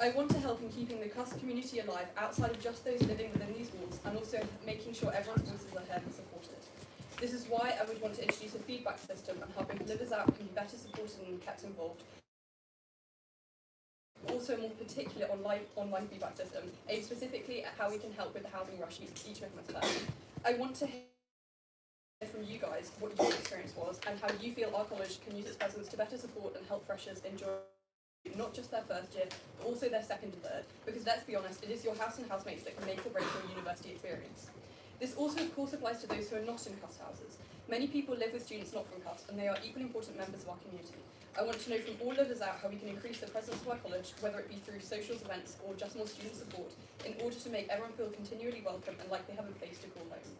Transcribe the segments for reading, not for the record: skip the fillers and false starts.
I want to help in keeping the CUS community alive outside of just those living within these walls, and also making sure everyone's voices are heard and supported. This is why I would want to introduce a feedback system and how both livers out can be better supported and kept involved. Also a more particular online feedback system, aimed specifically at how we can help with the housing rush each of us have. I want to hear from you guys what your experience was and how you feel our college can use its presence to better support and help freshers enjoy not just their first year, but also their second and third, because let's be honest, it is your house and housemates that can make or break your university experience. This also of course applies to those who are not in CUS houses. Many people live with students not from CUS, and they are equally important members of our community. I want to know from all livers out how we can increase the presence of our college, whether it be through socials events or just more student support, in order to make everyone feel continually welcome and like they have a place to call home.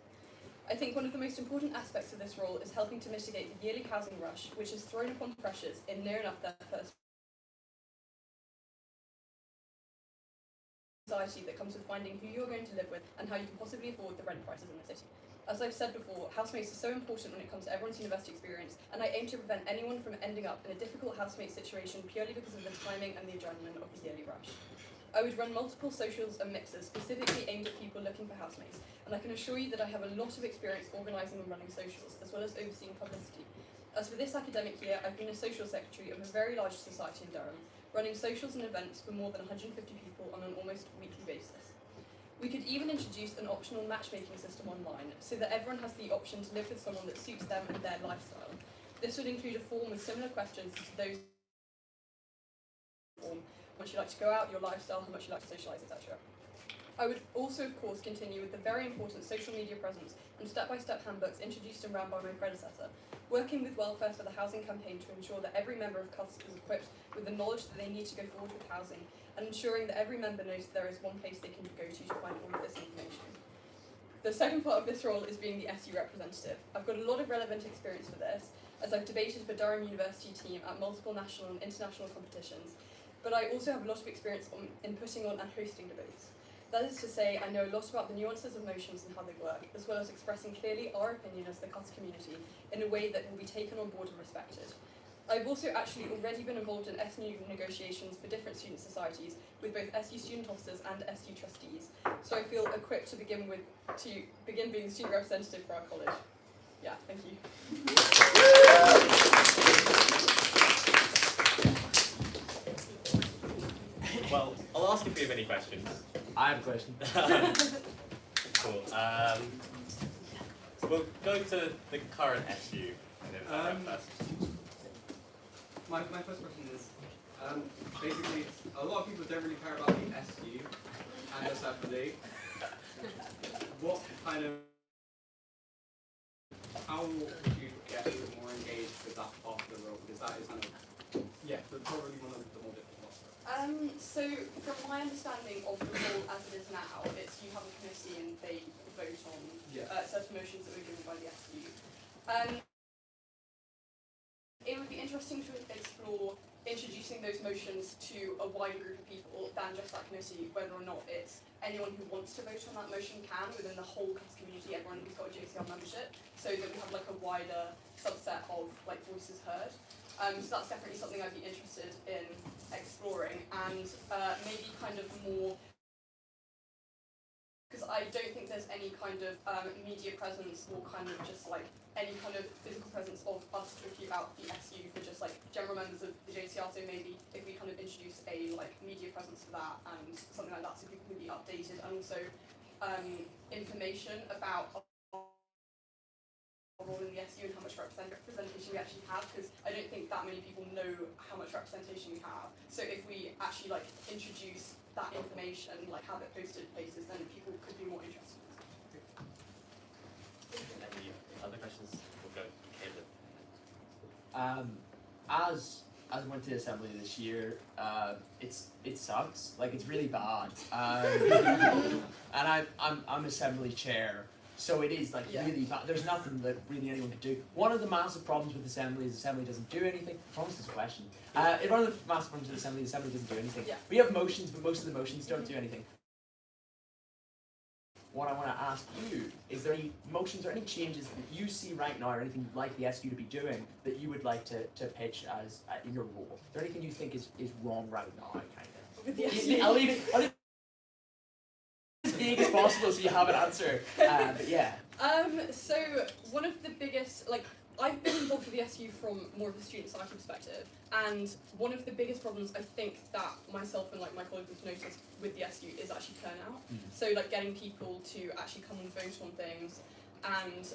I think one of the most important aspects of this role is helping to mitigate the yearly housing rush, which is thrown upon freshers in near enough their first anxiety that comes with finding who you're going to live with and how you can possibly afford the rent prices in the city. As I've said before, housemates are so important when it comes to everyone's university experience, and I aim to prevent anyone from ending up in a difficult housemate situation purely because of the timing and the adrenaline of the yearly rush. I would run multiple socials and mixers specifically aimed at people looking for housemates, and I can assure you that I have a lot of experience organising and running socials, as well as overseeing publicity. As for this academic year, I've been a social secretary of a very large society in Durham, running socials and events for more than 150 people on an almost weekly basis. We could even introduce an optional matchmaking system online, so that everyone has the option to live with someone that suits them and their lifestyle. This would include a form with similar questions to those form, how much you like to go out, your lifestyle, how much you like to socialise, etc. I would also, of course, continue with the very important social media presence and step-by-step handbooks introduced and ran by my predecessor, working with Welfare for the Housing campaign to ensure that every member of CUS is equipped with the knowledge that they need to go forward with housing, and ensuring that every member knows that there is one place they can go to find all of this information. The second part of this role is being the SU representative. I've got a lot of relevant experience for this, as I've debated for Durham University team at multiple national and international competitions, but I also have a lot of experience in putting on and hosting debates. That is to say, I know a lot about the nuances of motions and how they work, as well as expressing clearly our opinion as the CUS community in a way that will be taken on board and respected. I've also actually already been involved in SU negotiations for different student societies with both SU student officers and SU trustees, so I feel equipped to begin being the student representative for our college. Yeah, thank you. Well, I'll ask if you have any questions. I have a question. Cool. So we'll go to the current SU and then first. My first question is, basically, a lot of people don't really care about the SU and the SFD. What kind of, how would you get people more engaged with that part of the role? Because that is kind of, yeah, probably one of the more difficult parts. So from my understanding of the role as it is now, it's you have a committee and they vote on certain motions that were given by the SU. It would be interesting to explore introducing those motions to a wider group of people than just that committee, whether or not it's anyone who wants to vote on that motion can within the whole CUS community, everyone who's got a JCR membership, so that we have like a wider subset of like voices heard. So that's definitely something I'd be interested in exploring, and maybe kind of more, because I don't think there's any kind of media presence or kind of just like any kind of physical presence of us talking about the SU for just like general members of the JCR, so maybe if we kind of introduce a like media presence for that and something like that so people can be updated, and also information about role in the SU and how much representation we actually have, because I don't think that many people know how much representation we have. So if we actually like introduce that information, like have it posted places, then people could be more interested. Any other questions? We'll go Caleb. As I went to assembly this year, it sucks. Like, it's really bad. And I'm assembly chair. So it is like really bad. There's nothing that really anyone can do. One of the massive problems with assembly is assembly doesn't do anything. I promise this question. One of the massive problems with assembly is assembly doesn't do anything. Yeah. We have motions, but most of the motions don't do anything. What I want to ask you, is there any motions or any changes that you see right now, or anything you'd like the SU to be doing that you would like to pitch as in your role? Is there anything you think is wrong right now, kind of? with the SU. I'll leave it as vague as possible so you have an answer. But yeah. So one of the biggest, like, I've been involved with the SU from more of a student society perspective, and one of the biggest problems I think that myself and like my colleagues have noticed with the SU is actually turnout. So like getting people to actually come and vote on things, and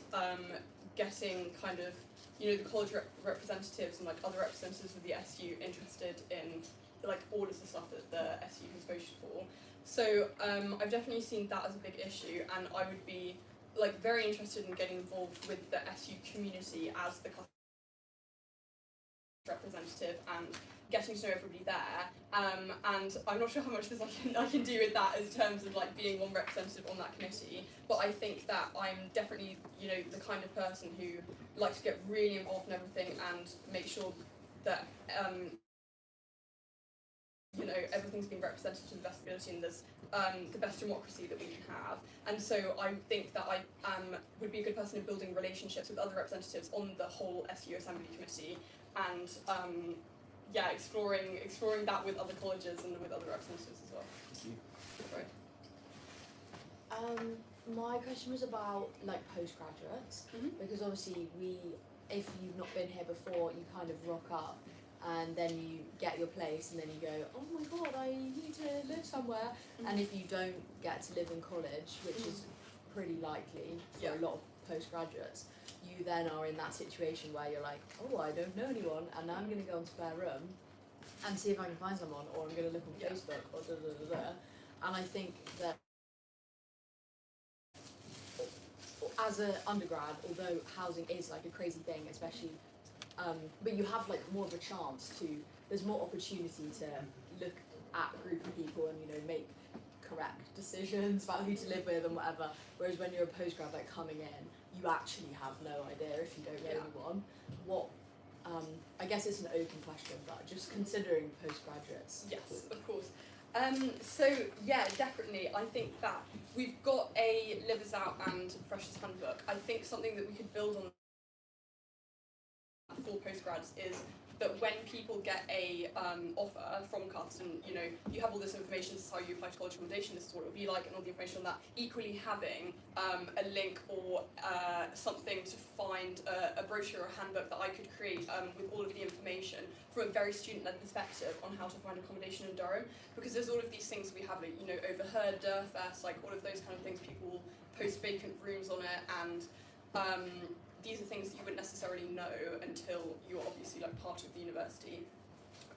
getting kind of, you know, the college representatives and like other representatives of the SU interested in like all of the stuff that the SU has voted for. So I've definitely seen that as a big issue, and I would be like very interested in getting involved with the SU community as the representative and getting to know everybody there. And I'm not sure how much this I can do with that in terms of like being one representative on that committee. But I think that I'm definitely, you know, the kind of person who likes to get really involved in everything and make sure that you know, everything's being represented to the best ability and there's the best democracy that we can have. And so I think that I would be a good person in building relationships with other representatives on the whole SU Assembly Committee, and yeah, exploring that with other colleges and with other representatives as well. Thank you. Right. My question was about like postgraduates, because obviously if you've not been here before, you kind of rock up and then you get your place and then you go, oh my god, I need to live somewhere. And if you don't get to live in college, which is pretty likely for a lot of postgraduates, you then are in that situation where you're like, oh, I don't know anyone, and now I'm going to go on Spare Room and see if I can find someone, or I'm going to look on Facebook, or da da da da. And I think that as an undergrad, although housing is like a crazy thing, especially, but you have like more of a chance to, there's more opportunity to look at a group of people and, you know, make correct decisions about who to live with and whatever. Whereas when you're a postgrad, like coming in, you actually have no idea if you don't know anyone. What, I guess it's an open question, but just considering postgraduates. Yes, of course. So yeah, definitely. I think that we've got a Livers Out and Freshers Handbook. I think something that we could build on for postgrads is that when people get a offer from CUFS, and you know, you have all this information, this is how you apply to college accommodation, this is what it would be like, and all the information on that, equally having a link or something to find a brochure or a handbook that I could create with all of the information from a very student-led perspective on how to find accommodation in Durham, because there's all of these things we have, you know, Overheard, Durfest, like all of those kind of things, people will post vacant rooms on it, and these are things that you wouldn't necessarily know until you're obviously like part of the university,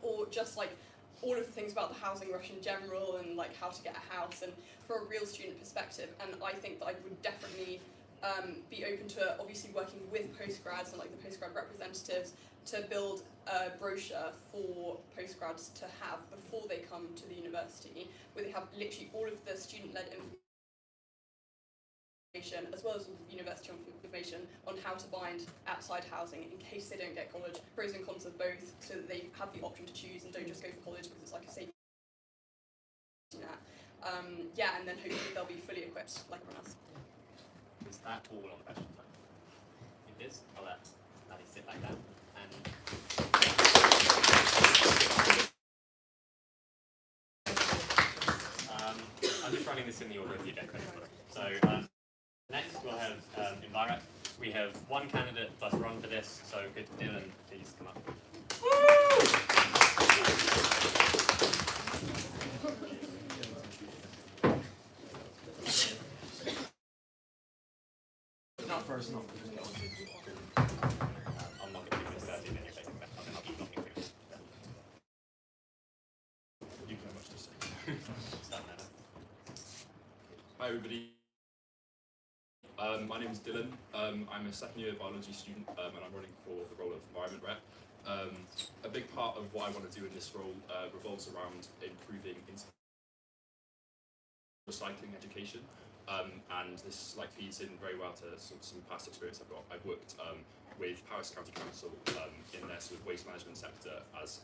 or just like all of the things about the housing rush in general and like how to get a house, and for a real student perspective. And I think that I would definitely be open to obviously working with postgrads and like the postgrad representatives to build a brochure for postgrads to have before they come to the university, where they have literally all of the student-led information as well as university information on how to find outside housing in case they don't get college, pros and cons of both, so that they have the option to choose and don't just go for college because it's like a safety net. Yeah, and then hopefully they'll be fully equipped like everyone else. Is that all on the question time? It is. I'll let Maddie sit like that. And I'm just running this in the order of the agenda. So next we'll have Enviro. We have one candidate plus Ron for this, so could Dylan please come up. It's not personal. I'm not going to give this 13 in your face. I'll keep knocking through. You can have much to say. Start now. Hi everybody. My name is Dylan. I'm a second year biology student and I'm running for the role of environment rep. A big part of what I want to do in this role revolves around improving recycling education, and this like feeds in very well to some past experience I've got. I've worked with Paris County Council in their sort of waste management sector as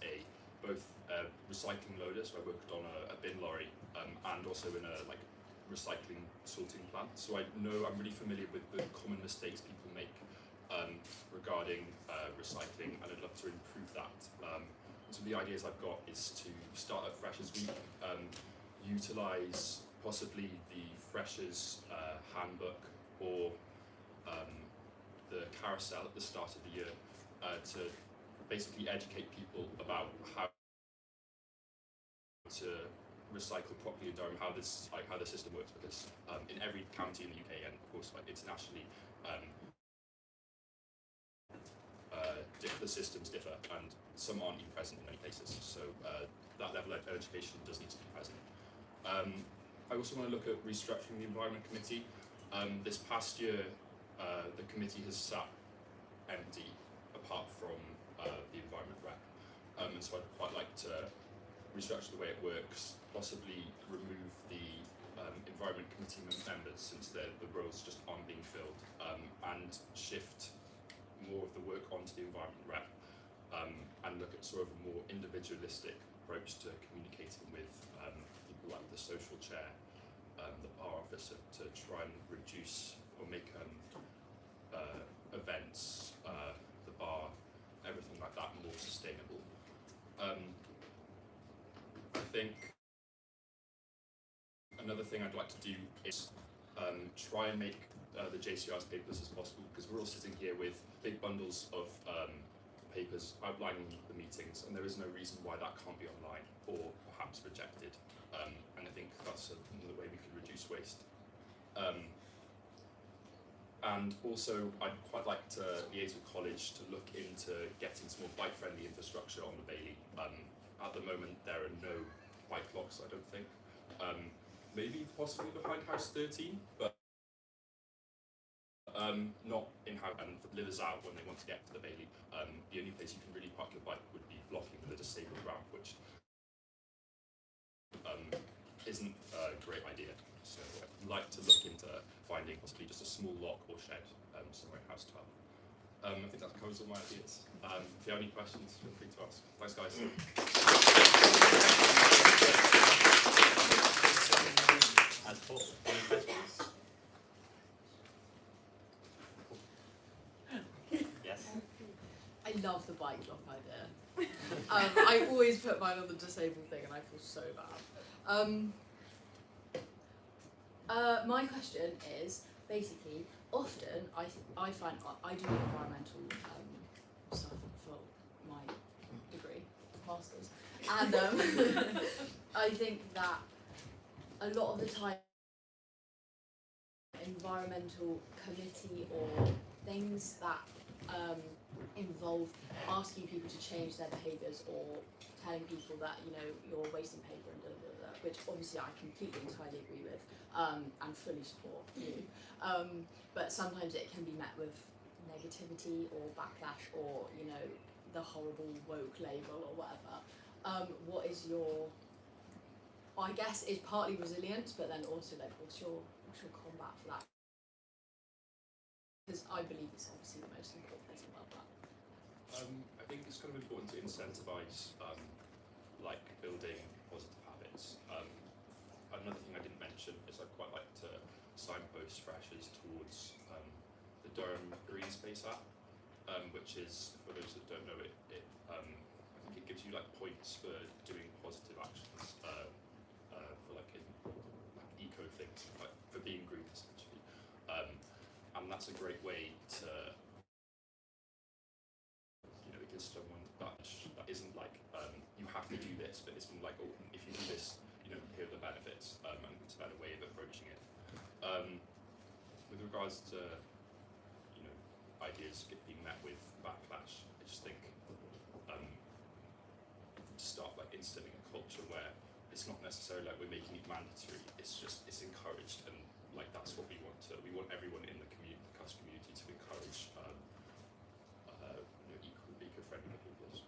both a recycling loader, so I worked on a bin lorry, and also in a like recycling sorting plant. So I'm really familiar with the common mistakes people make regarding recycling, and I'd love to improve that. some of the ideas I've got is to start a Freshers Week, utilise possibly the Freshers handbook or the carousel at the start of the year to basically educate people about how to recycle properly in Durham, how the system works, because in every county in the UK and of course internationally, the systems differ and some aren't even present in many places. So that level of education does need to be present. I also want to look at restructuring the Environment Committee. This past year, the committee has sat empty apart from the Environment Rep, and so I'd quite like to restructure the way it works, possibly remove the Environment Committee members since the roles just aren't being filled, and shift more of the work onto the Environment Rep, and look at sort of a more individualistic approach to communicating with people like the social chair, the bar officer, to try and reduce or make events, the bar, everything like that more sustainable. I think another thing I'd like to do is try and make the JCR's papers as possible, because we're all sitting here with big bundles of papers outlining the meetings, and there is no reason why that can't be online or perhaps projected. And I think that's another way we can reduce waste. And also, I'd quite like to liaise with college to look into getting some more bike-friendly infrastructure on the Bailey. At the moment, there are no bike locks, I don't think. Maybe possibly behind House 13, but not in house, and for livers out when they want to get to the Bailey. The only place you can really park your bike would be blocking the disabled ramp, which isn't a great idea. So I'd like to look into finding possibly just a small lock or shed somewhere in House 12. I think that covers all my ideas. If you have any questions, feel free to ask. Thanks, guys. As for any questions? Yes. I love the bike lock idea. I always put mine on the disabled thing and I feel so bad. My question is, basically, often I find I do environmental stuff for my degree, masters, and I think that a lot of the time environmental committee or things that involve asking people to change their behaviours or telling people that, you know, you're wasting paper and which obviously I completely entirely agree with and fully support you. But sometimes it can be met with negativity or backlash or, you know, the horrible woke label or whatever. What is your, I guess it's partly resilience, but then also like what's your combat for that? Because I believe it's obviously the most important thing about that. I think it's kind of important to incentivise like building positive habits. Another thing I didn't mention is I'd quite like to signpost freshers towards the Durham Green Space app, which is, for those that don't know it, I think it gives you like points for doing positive actions for like eco things, like for being green essentially, and that's a great way to, you know, it gives someone that isn't like you have to do this, but it's like, oh, if you do this, you know, here are the benefits, and it's a better way of approaching it. With regards to, you know, ideas being met with backlash, I just think start like instilling a culture where it's not necessarily like we're making it mandatory, it's just it's encouraged, and like that's what we want everyone in the community, the CUS community, to encourage you know, eco-friendly behaviours.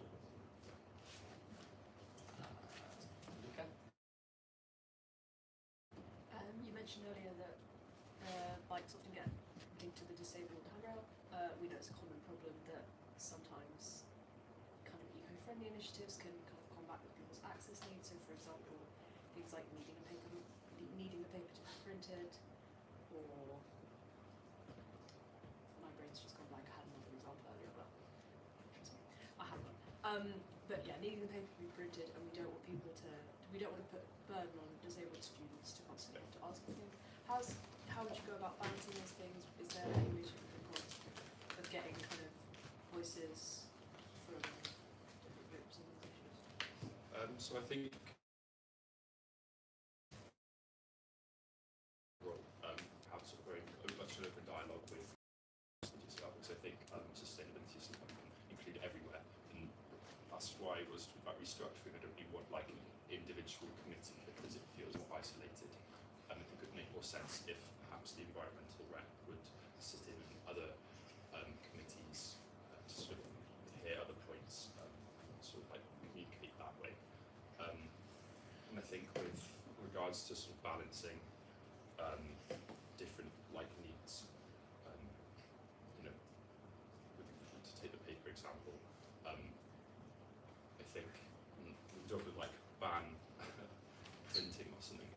You mentioned earlier that bikes often get linked to the disabled handrail. We know it's a common problem that sometimes kind of eco-friendly initiatives can kind of combat with people's access needs. So, for example, things like needing the paper to be printed, or my brain's just gone blank. I had another example earlier, but trust me, I have one. But yeah, needing the paper printed, and we don't want to put burden on disabled students to constantly have to ask for things. How would you go about balancing those things? Is there any way to think of getting kind of voices from different groups and issues? So I think have sort of very much an open dialogue with JCR, because I think sustainability is something we can include everywhere, and that's why I was talking about restructuring. I don't really want like an individual committee because it feels more isolated. I think it would make more sense if perhaps the environmental rep would sit in other committees to sort of hear other points, sort of like communicate that way. And I think with regards to sort of balancing different like needs, you know, to take the paper example, I think we don't would like ban printing or something,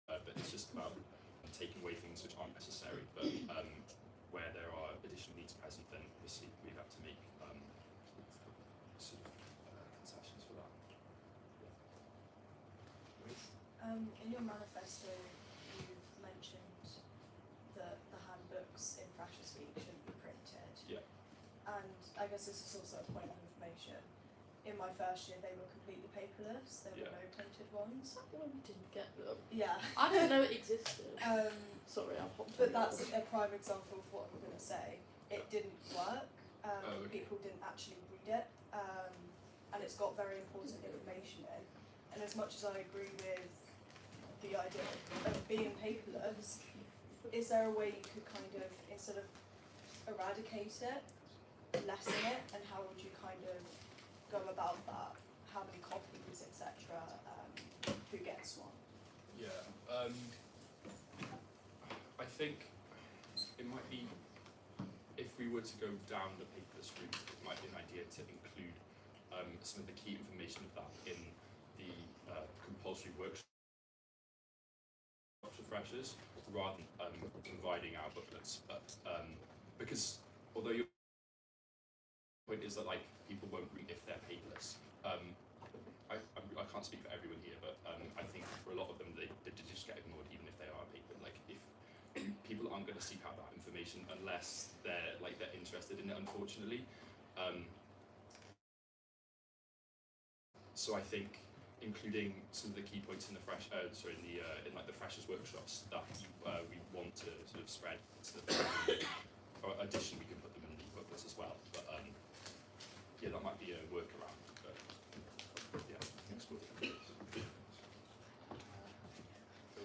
but it's just about taking away things which aren't necessary. But where there are additional needs present, then obviously we have to make sort of concessions for that. In your manifesto, you mentioned that the handbooks in Freshers Week shouldn't be printed. Yeah. And I guess this is also a point of information. In my first year, they were completely paperless. There were no printed ones. I didn't get them. Yeah. I didn't know it existed. Sorry, I popped But on that's yours. a prime example of what I'm going to say. It didn't work. Okay. People didn't actually read it. And it's got very important information in. And as much as I agree with the idea of being paperless, is there a way you could kind of, instead of eradicate it, lessen it, and how would you kind of go about that? How many copies, etc. Who gets one? Yeah. I think it might be, if we were to go down the paperless route, it might be an idea to include some of the key information of that in the compulsory workshop for freshers, rather than providing our booklets. But because although your point is that like people won't read if they're paperless, I can't speak for everyone here, but I think for a lot of them they just get ignored even if they are paper. Like if people aren't going to seek out that information unless they're interested in it, unfortunately. So I think including some of the key points in the in the freshers workshops that we want to sort of spread. Or addition, we can put them in the booklets as well. But yeah, that might be a workaround. But yeah, thanks for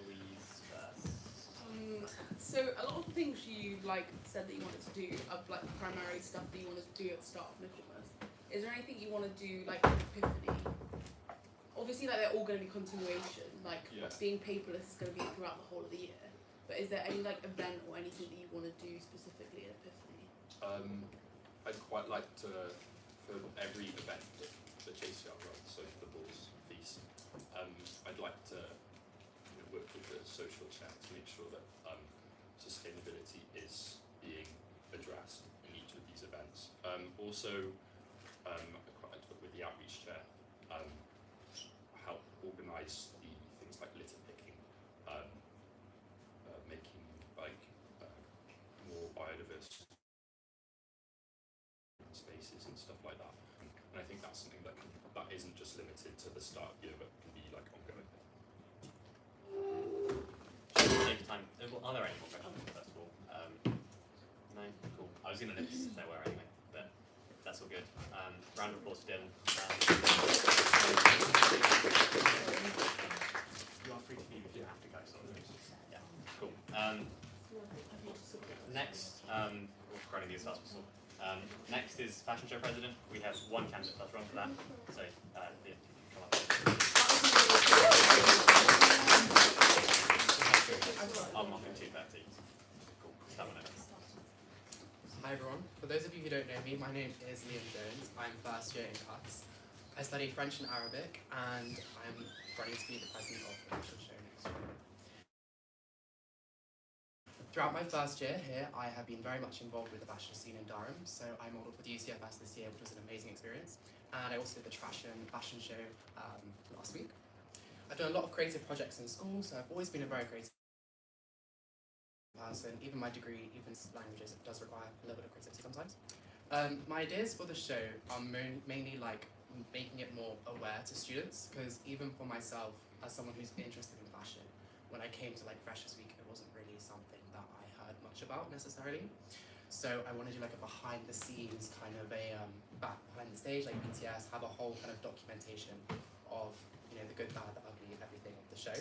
Louise first. So a lot of the things you said that you wanted to do are primary stuff that you wanted to do at the start of Michaelmas. Is there anything you want to do with Epiphany? Obviously, they're all going to be continuation. Being paperless is going to be throughout the whole of the year. But is there any event or anything that you want to do specifically at Epiphany? I'd quite like to, for every event that JCR runs, so the Balls Feast, I'd like to work with the social chat to make sure that sustainability is being addressed in each of these events. Also, I'd quite like to work with the outreach chair, help organise the things like litter picking, making more biodiverse spaces and stuff like that. And I think that's something that isn't just limited to the start of the year, but can be ongoing. Should we take time? Are there any more questions first of all? No? Cool. I was going to notice if there were anyway, but that's all good. Round of applause for Dylan. You are free to leave if you have to go, sort of. Yeah, cool. Next, running these fast before. Next is fashion show president. We have one candidate first run for that. So, yeah, you can come up. I'm off in 2:30. Cool. That one over. Hi everyone. For those of you who don't know me, my name is Liam Jones. I'm first year in Cuts. I study French and Arabic, and I'm running to be the president of the fashion show next year. Throughout my first year here, I have been very much involved with the fashion scene in Durham, so I modelled for the UCFS this year, which was an amazing experience. and I also did the fashion show last week. I've done a lot of creative projects in school, so I've always been a very creative person. Even my degree, even languages, it does require a little bit of creativity sometimes. My ideas for the show are mainly like making it more aware to students, because even for myself, as someone who's interested in fashion, when I came to like Freshers Week, it wasn't really something that I heard much about necessarily. So I want to do like a behind the scenes kind of a back behind the stage, like BTS, have a whole kind of documentation of, you know, the good, bad, the ugly, everything of the show.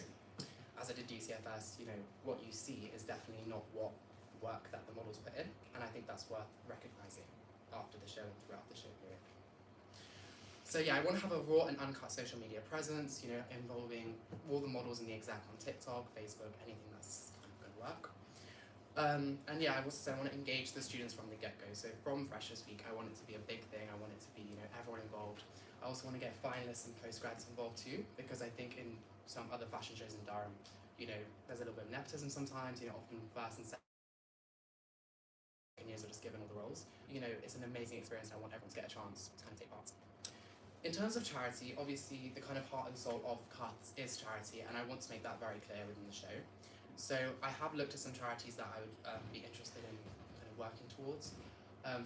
As I did DCFS, you know, what you see is definitely not what work that the models put in, and I think that's worth recognising after the show and throughout the show period. So yeah, I want to have a raw and uncut social media presence, you know, involving all the models and the exec on TikTok, Facebook, anything that's kind of going to work. And yeah, I also say I want to engage the students from the get-go. So from Freshers Week, I want it to be a big thing. I want it to be, you know, everyone involved. I also want to get finalists and postgrads involved too, because I think in some other fashion shows in Durham, you know, there's a little bit of nepotism sometimes. You know, often first and second years are just given all the roles. You know, it's an amazing experience, and I want everyone to get a chance to kind of take part. In terms of charity, obviously the kind of heart and soul of Cuts is charity, and I want to make that very clear within the show. So I have looked at some charities that I would be interested in kind of working towards.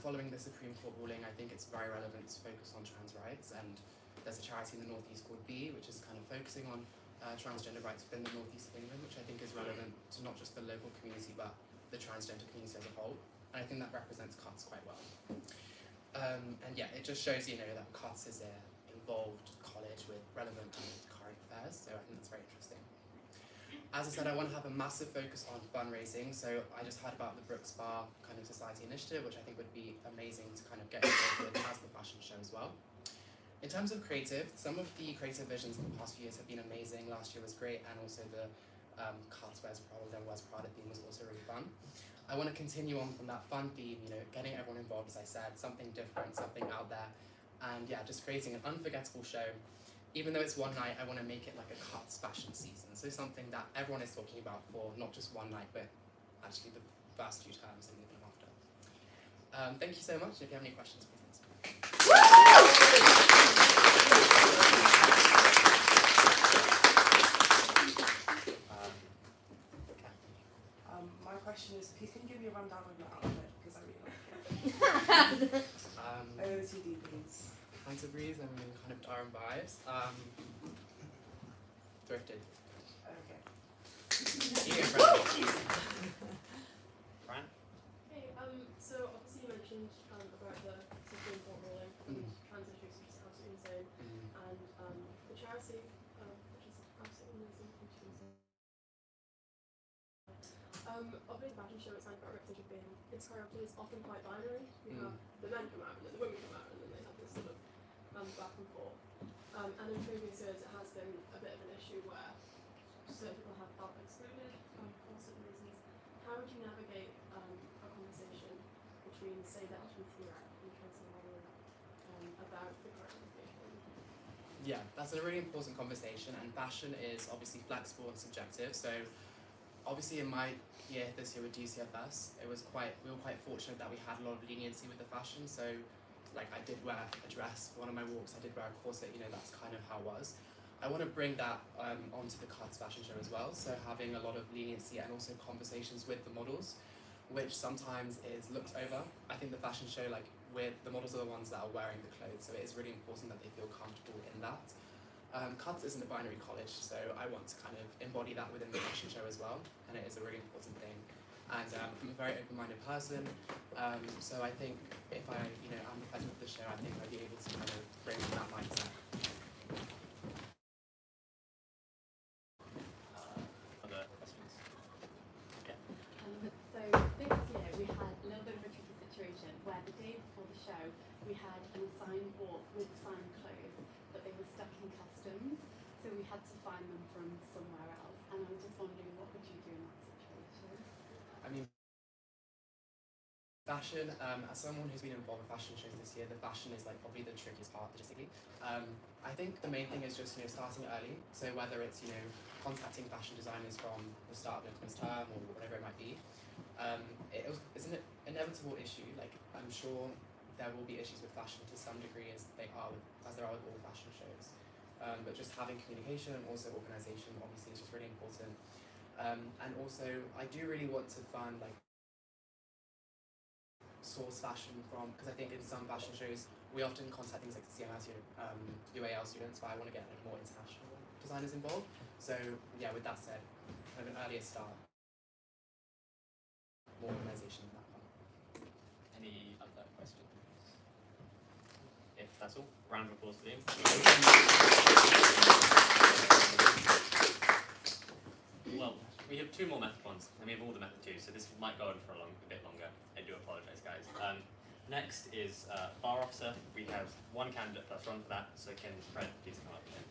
Following the Supreme Court ruling, I think it's very relevant to focus on trans rights, and there's a charity in the northeast called B, which is kind of focusing on transgender rights within the northeast of England, which I think is relevant to not just the local community but the transgender community as a whole. And I think that represents Cuts quite well. And yeah, it just shows, you know, that Cuts is an involved college with relevant and current affairs, so I think that's very interesting. As I said, I want to have a massive focus on fundraising, so I just heard about the Brooks Bar kind of society initiative, which I think would be amazing to kind of get involved with as the fashion show as well. In terms of creative, some of the creative visions in the past few years have been amazing. Last year was great, and also the Cuts Wears Prada, then Wears Prada theme was also really fun. I want to continue on from that fun theme, you know, getting everyone involved, as I said, something different, something out there, and yeah, just creating an unforgettable show. Even though it's one night, I want to make it like a Cuts fashion season, so something that everyone is talking about for not just one night, but actually the first few terms and even after. Thank you so much. If you have any questions, please ask. My question is, please can you give me a rundown of your outfit, because I really like it. OOTD, please. Hunter Breeze, I'm in kind of Durham vibes. Thrifted. Okay. Brian? Hey, so obviously you mentioned about the Supreme Court ruling and trans issues, which is absolutely insane, and the charity, which is absolutely amazing, which is insane. Obviously, fashion show it's like about representation being its choreography is often quite binary. You have the men come out and then the women come out and then they have this sort of back and forth. And in previous years it has been a bit of an issue where certain people have felt excluded for certain reasons. How would you navigate a conversation between, say, the LGBT rep and trans women about the choreography? Yeah, that's a really important conversation, and fashion is obviously flexible and subjective. So obviously in my year this year with DCFS, we were quite fortunate that we had a lot of leniency with the fashion. So like I did wear a dress for one of my walks, I did wear a corset, you know, that's kind of how it was. I want to bring that onto the Cuts fashion show as well, so having a lot of leniency and also conversations with the models, which sometimes is looked over. I think the fashion show, like the models are the ones that are wearing the clothes, so it is really important that they feel comfortable in that. Cuts isn't a binary college, so I want to kind of embody that within the fashion show as well, and it is a really important thing. And I'm a very open-minded person, so I think if I, you know, I'm the president of the show, I think I'd be able to kind of bring that mindset. Other questions? Yeah. So this year we had a little bit of a tricky situation where the day before the show we had an assigned walk with assigned clothes, but they were stuck in customs, so we had to find them from somewhere else. And I was just wondering, what would you do in that situation? I mean, fashion, as someone who's been involved in fashion shows this year, the fashion is like probably the trickiest part logistically. I think the main thing is just, you know, starting early. So whether it's, you know, contacting fashion designers from the start of the term or whatever it might be, it's an inevitable issue. Like I'm sure there will be issues with fashion to some degree, as there are with all fashion shows. But just having communication and also organisation obviously is just really important. And also, I do really want to fund like source fashion from, because I think in some fashion shows we often contact things like CMS, UAL students, but I want to get like more international designers involved. So yeah, with that said, kind of an earlier start, more organisation in that one. Any other questions? If that's all, round of applause for Liam. Well, we have 2 more method ones, and we have all the method 2, so this might go on for a bit longer. I do apologise, guys. Next is bar officer. We have 1 candidate plus run for that, so can Fred please come up again?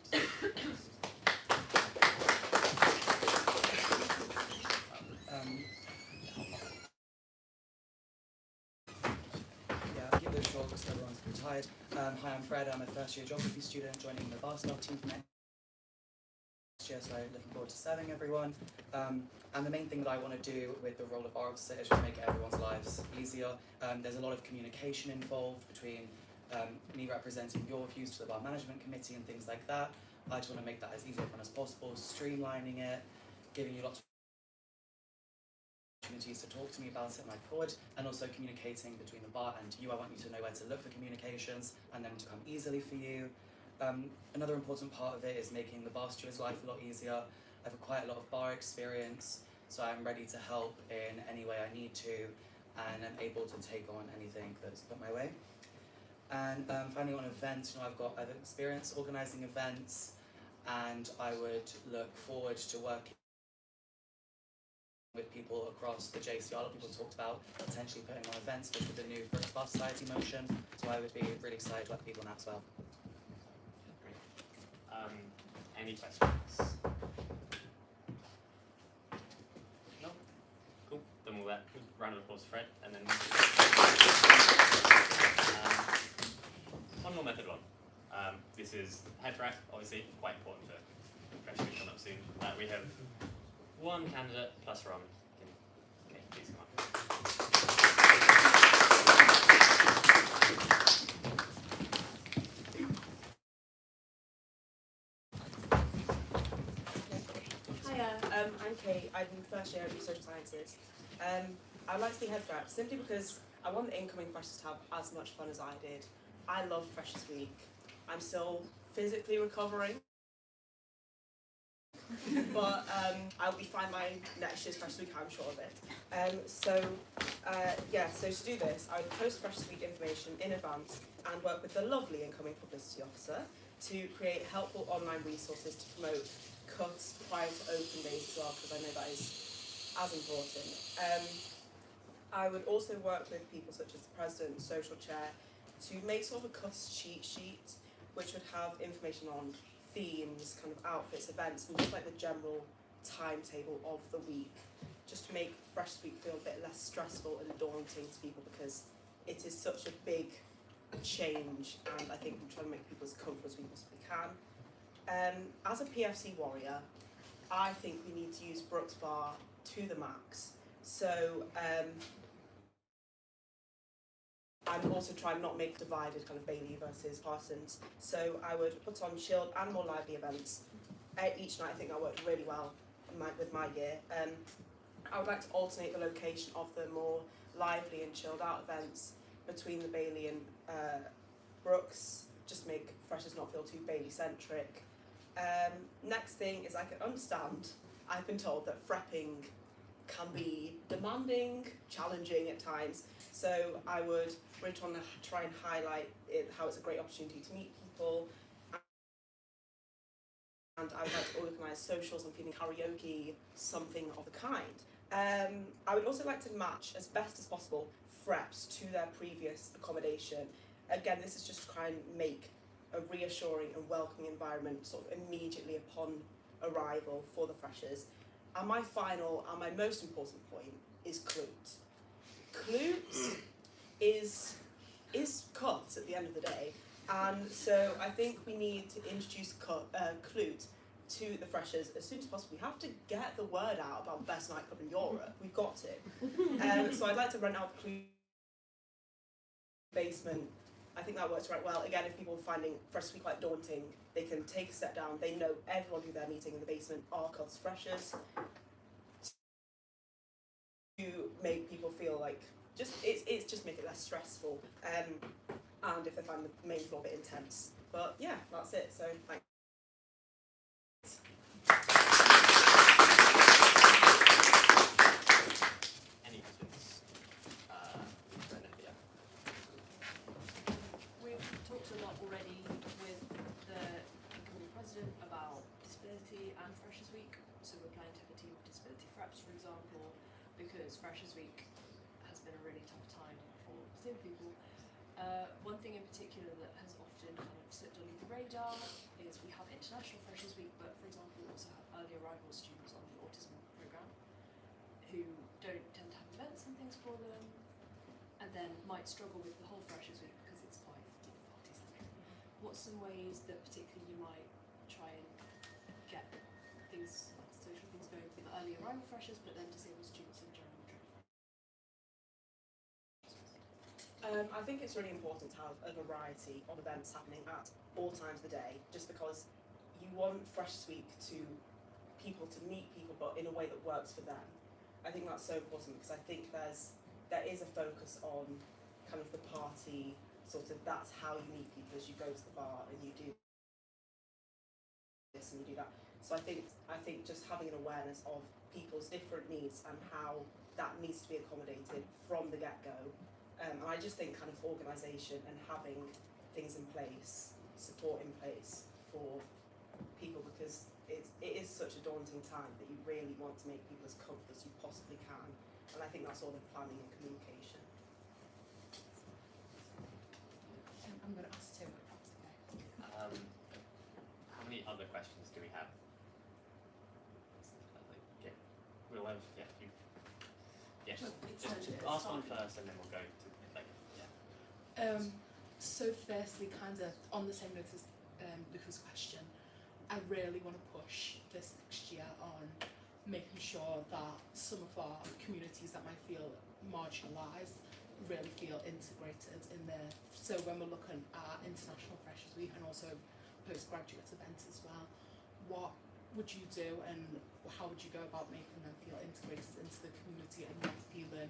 Yeah, keep this short because everyone's pretty tired. Hi, I'm Fred. I'm a first-year geography student joining the bar staff team for next year, so looking forward to serving everyone. And the main thing that I want to do with the role of bar officer is just make everyone's lives easier. There's a lot of communication involved between me representing your views to the bar management committee and things like that. I just want to make that as easy for everyone as possible, streamlining it, giving you lots of opportunities to talk to me about it like forward, and also communicating between the bar and you. I want you to know where to look for communications and them to come easily for you. Another important part of it is making the bar steward's life a lot easier. I've quite a lot of bar experience, so I'm ready to help in any way I need to, and I'm able to take on anything that's put my way. And finally on events, I've experience organising events, and I would look forward to working with people across the JCR. A lot of people talked about potentially putting on events, which with the new British Bar Society motion, so I would be really excited to work with people on that as well. Any questions? No? Cool. Then we'll round of applause for Fred, and then one more method 1. This is head track, obviously quite important for freshmen coming up soon. We have 1 candidate plus run. Okay, please come up. I'm Kate. I'm in first year of social sciences. I'd like to be head rep simply because I want the incoming freshers to have as much fun as I did. I love Freshers Week. I'm still physically recovering, but I'll be fine by next year's Freshers Week, I'm sure of it. So to do this, I would post Freshers Week information in advance and work with the lovely incoming publicity officer to create helpful online resources to promote cuts prior to open days as well, because I know that is as important. I would also work with people such as the president and social chair to make sort of a cuts cheat sheet, which would have information on themes, kind of outfits, events, and just like the general timetable of the week, just to make Freshers Week feel a bit less stressful and daunting to people, because it is such a big change, and I think we're trying to make people as comfortable as we possibly can. As a PFC warrior, I think we need to use Brooks Bar to the max. So I'm also trying not make divided kind of Bailey versus Parsons. So I would put on chilled and more lively events each night. I think that worked really well with my year. I would like to alternate the location of the more lively and chilled out events between the Bailey and Brooks, just to make freshers not feel too Bailey centric. Next thing is I can understand, I've been told that frepping can be demanding, challenging at times, so I would really try and highlight how it's a great opportunity to meet people, and I would like to organise socials and feeling karaoke, something of the kind. I would also like to match as best as possible freps to their previous accommodation. Again, this is just to try and make a reassuring and welcoming environment sort of immediately upon arrival for the freshers. And my final and my most important point is Clute. Clute is cut at the end of the day, and so I think we need to introduce Clute to the freshers as soon as possible. We have to get the word out about the best nightclub in Europe. We've got to. So I'd like to rent out Clute basement, I think that works right well. Again, if people are finding Freshers Week quite daunting, they can take a step down. They know everyone who they're meeting in the basement are Coths freshers. To make people feel like it's just make it less stressful. And if they find the main floor a bit intense. But yeah, that's it. So thanks. Any questions? Brendan, yeah. We've talked a lot already with the incoming president about disability and Freshers Week. So we're planning to have a team of disability reps, for example, because Freshers Week has been a really tough time for disabled people. One thing in particular that has often kind of slipped under the radar is we have International Freshers Week, but for example we also have early arrival students on the autism programme who don't tend to have events and things for them, and then might struggle with the whole Freshers Week because it's quite party-centric. What's some ways that particularly you might try and get things, like social things going for the early arrival freshers, but then disabled students in general? I think it's really important to have a variety of events happening at all times of the day, just because you want Freshers Week to people to meet people, but in a way that works for them. I think that's so important because I think there is a focus on kind of the party, sort of that's how you meet people, as you go to the bar and you do this and you do that. So I think just having an awareness of people's different needs and how that needs to be accommodated from the get-go. And I just think kind of organisation and having things in place, support in place for people, because it is such a daunting time that you really want to make people as comfortable as you possibly can. And I think that's all the planning and communication. I'm going to ask Tim if that's okay. How many other questions do we have? Okay. We'll have, yeah, you. Yeah, just ask one first and then we'll go to, like, yeah. So firstly, kind of on the same note as Luca's question, I really want to push this next year on making sure that some of our communities that might feel marginalised really feel integrated in there. So when we're looking at International Freshers Week and also postgraduate events as well, what would you do and how would you go about making them feel integrated into the community and not feeling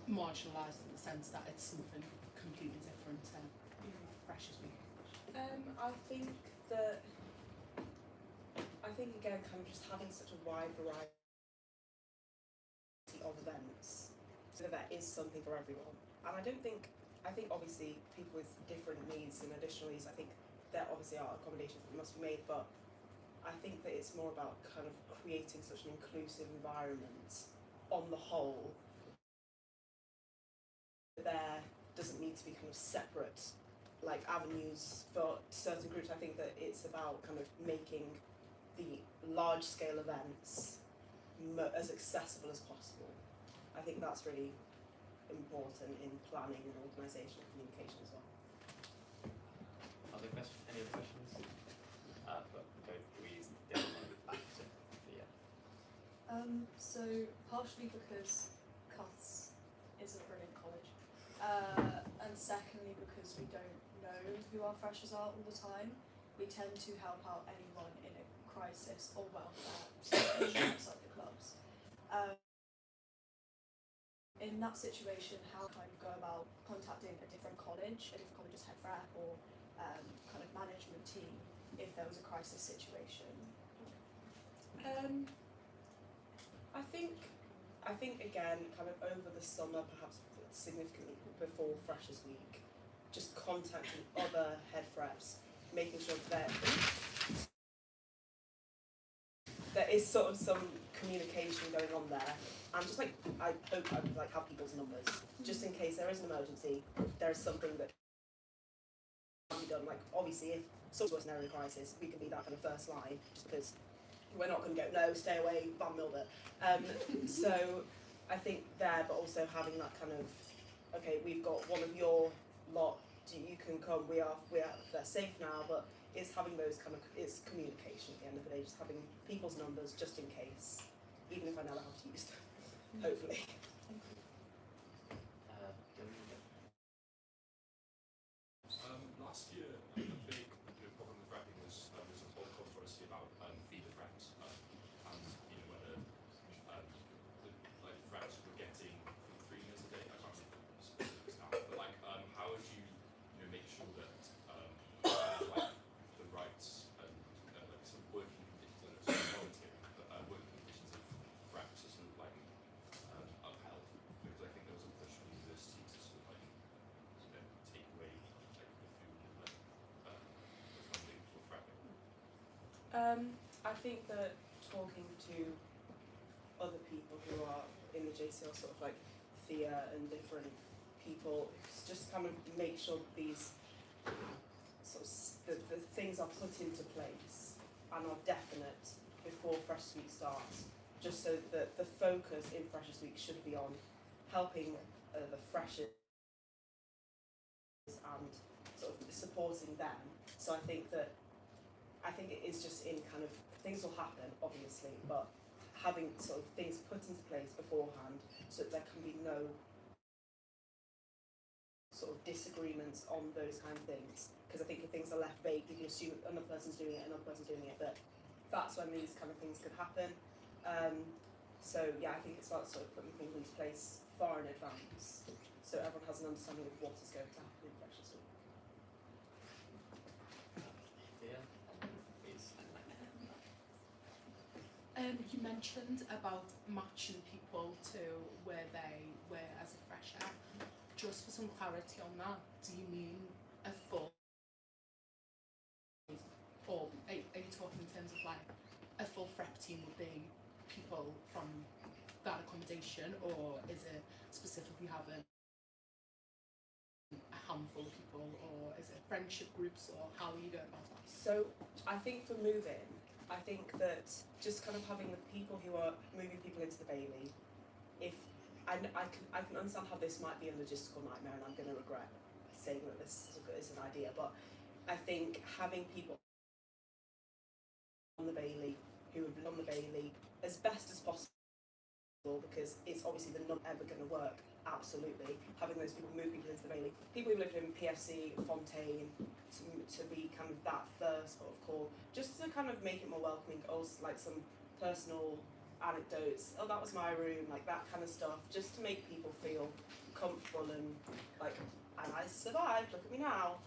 marginalised in the sense that it's something completely different to Freshers Week? I think again, kind of just having such a wide variety of events, so that there is something for everyone. And I think obviously people with different needs and additional needs, I think there obviously are accommodations that must be made, but I think that it's more about kind of creating such an inclusive environment on the whole. There doesn't need to be kind of separate like avenues for certain groups. I think that it's about kind of making the large scale events as accessible as possible. I think that's really important in planning and organisation and communication as well. Other questions? Any other questions? But okay, we get one back to yeah. So partially because Coths is a brilliant college, and secondly because we don't know who our freshers are all the time, we tend to help out anyone in a crisis or welfare situation outside the clubs. In that situation, how kind of go about contacting a different college's head rep or kind of management team if there was a crisis situation? I think again, kind of over the summer, perhaps significantly before Freshers Week, just contacting other head reps, making sure that there is sort of some communication going on there, and just like I hope I would like have people's numbers just in case there is an emergency. There is something that can be done. Like obviously, if someone's worse in an crisis, we can be that kind of first line, just because we're not going to go no, stay away, Van Milder. So I think there, but also having that kind of okay, we've got one of your lot. You can come. They're safe now, but it's having those kind of, it's communication at the end of the day, just having people's numbers just in case, even if I never have to use them, hopefully. I think that talking to other people who are in the JCR, sort of like Thea and different people, just kind of make sure that these sort of the things are put into place and are definite before Fresh Week starts, just so that the focus in Freshers Week should be on helping the freshers and sort of supporting them. So I think it is just in kind of, things will happen obviously, but having sort of things put into place beforehand so that there can be no sort of disagreements on those kind of things. Because I think if things are left vague, you can assume another person's doing it, another person's doing it, but that's when these kind of things could happen. So yeah, I think it's about sort of putting things into place far in advance, so everyone has an understanding of what is going to happen in Freshers Week. Thea, please. You mentioned about matching people to where they were as a fresher. Just for some clarity on that, do you mean a full, or are you talking in terms of like a full FREP team would be people from that accommodation, or is it specifically having a handful of people, or is it friendship groups, or how are you going about that? So I think for moving, I think that just kind of having the people who are moving people into the Bailey, if I can understand how this might be a logistical nightmare, and I'm going to regret saying that this is an idea, but I think having people on the Bailey who have been on the Bailey as best as possible, because it's obviously not ever going to work, absolutely, having those people move people into the Bailey, people who lived in PFC, Fontaine, to be kind of that first sort of call, just to kind of make it more welcoming, also like some personal anecdotes, oh that was my room, like that kind of stuff, just to make people feel comfortable and like, and I survived, look at me now.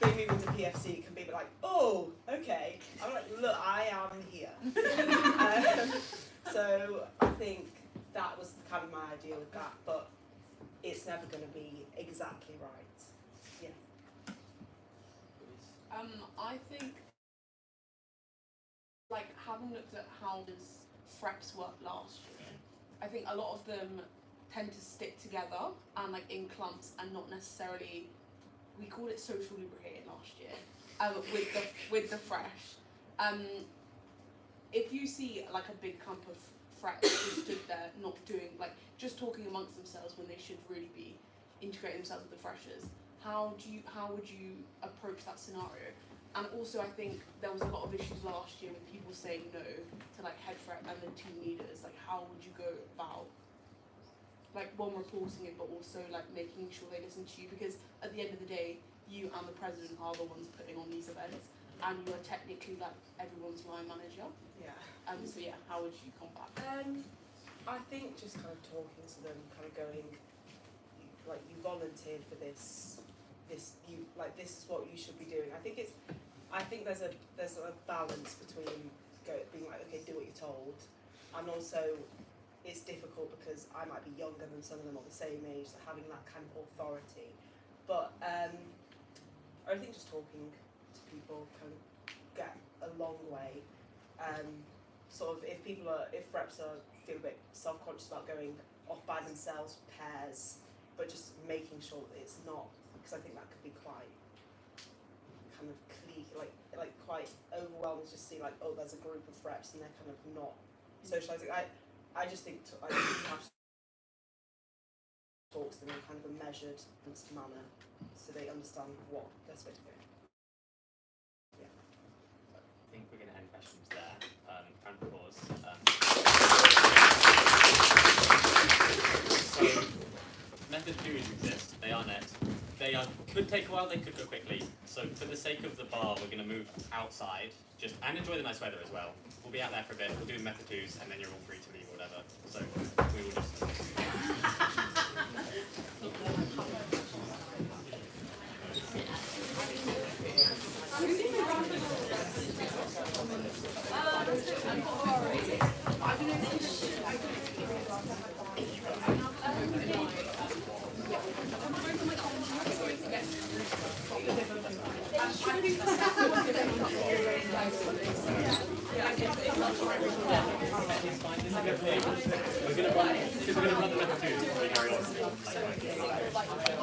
Being moving to PFC can be like, oh, okay, I'm like, look, I am here. So I think that was kind of my idea with that, but it's never going to be exactly right. Yeah. I think, like, having looked at how does FREPs work last year, I think a lot of them tend to stick together and like in clumps and not necessarily, we called it social lubricating last year, with the fresh. If you see like a big clump of FREPs who stood there not doing, like just talking amongst themselves when they should really be integrating themselves with the freshers, how would you approach that scenario? And also I think there was a lot of issues last year with people saying no to like head FREP and the team leaders. Like how would you go about like one, reporting it, but also like making sure they listen to you, because at the end of the day you and the president are the ones putting on these events and you are technically like everyone's line manager. Yeah. So yeah, how would you combat? I think just kind of talking to them, kind of going, like you volunteered for this is what you should be doing. I think there's a balance between being like, okay, do what you're told, and also it's difficult because I might be younger than some of them or the same age, so having that kind of authority. But I think just talking to people can get a long way. Sort of if reps feel a bit self-conscious about going off by themselves, pairs, but just making sure that it's not, because I think that could be quite kind of like quite overwhelming to just see like, oh, there's a group of reps and they're kind of not socialising. I just think you have to talk to them in kind of a measured manner so they understand what they're supposed to do. Yeah. I think we're going to end questions there. Round of applause. So, method 2s exist. They are next. They could take a while, they could go quickly. So for the sake of the bar, we're going to move outside and enjoy the nice weather as well. We'll be out there for a bit, we'll do method 2s, and then you're all free to leave or whatever. So we will just... We're gonna run the method 2 before we carry on.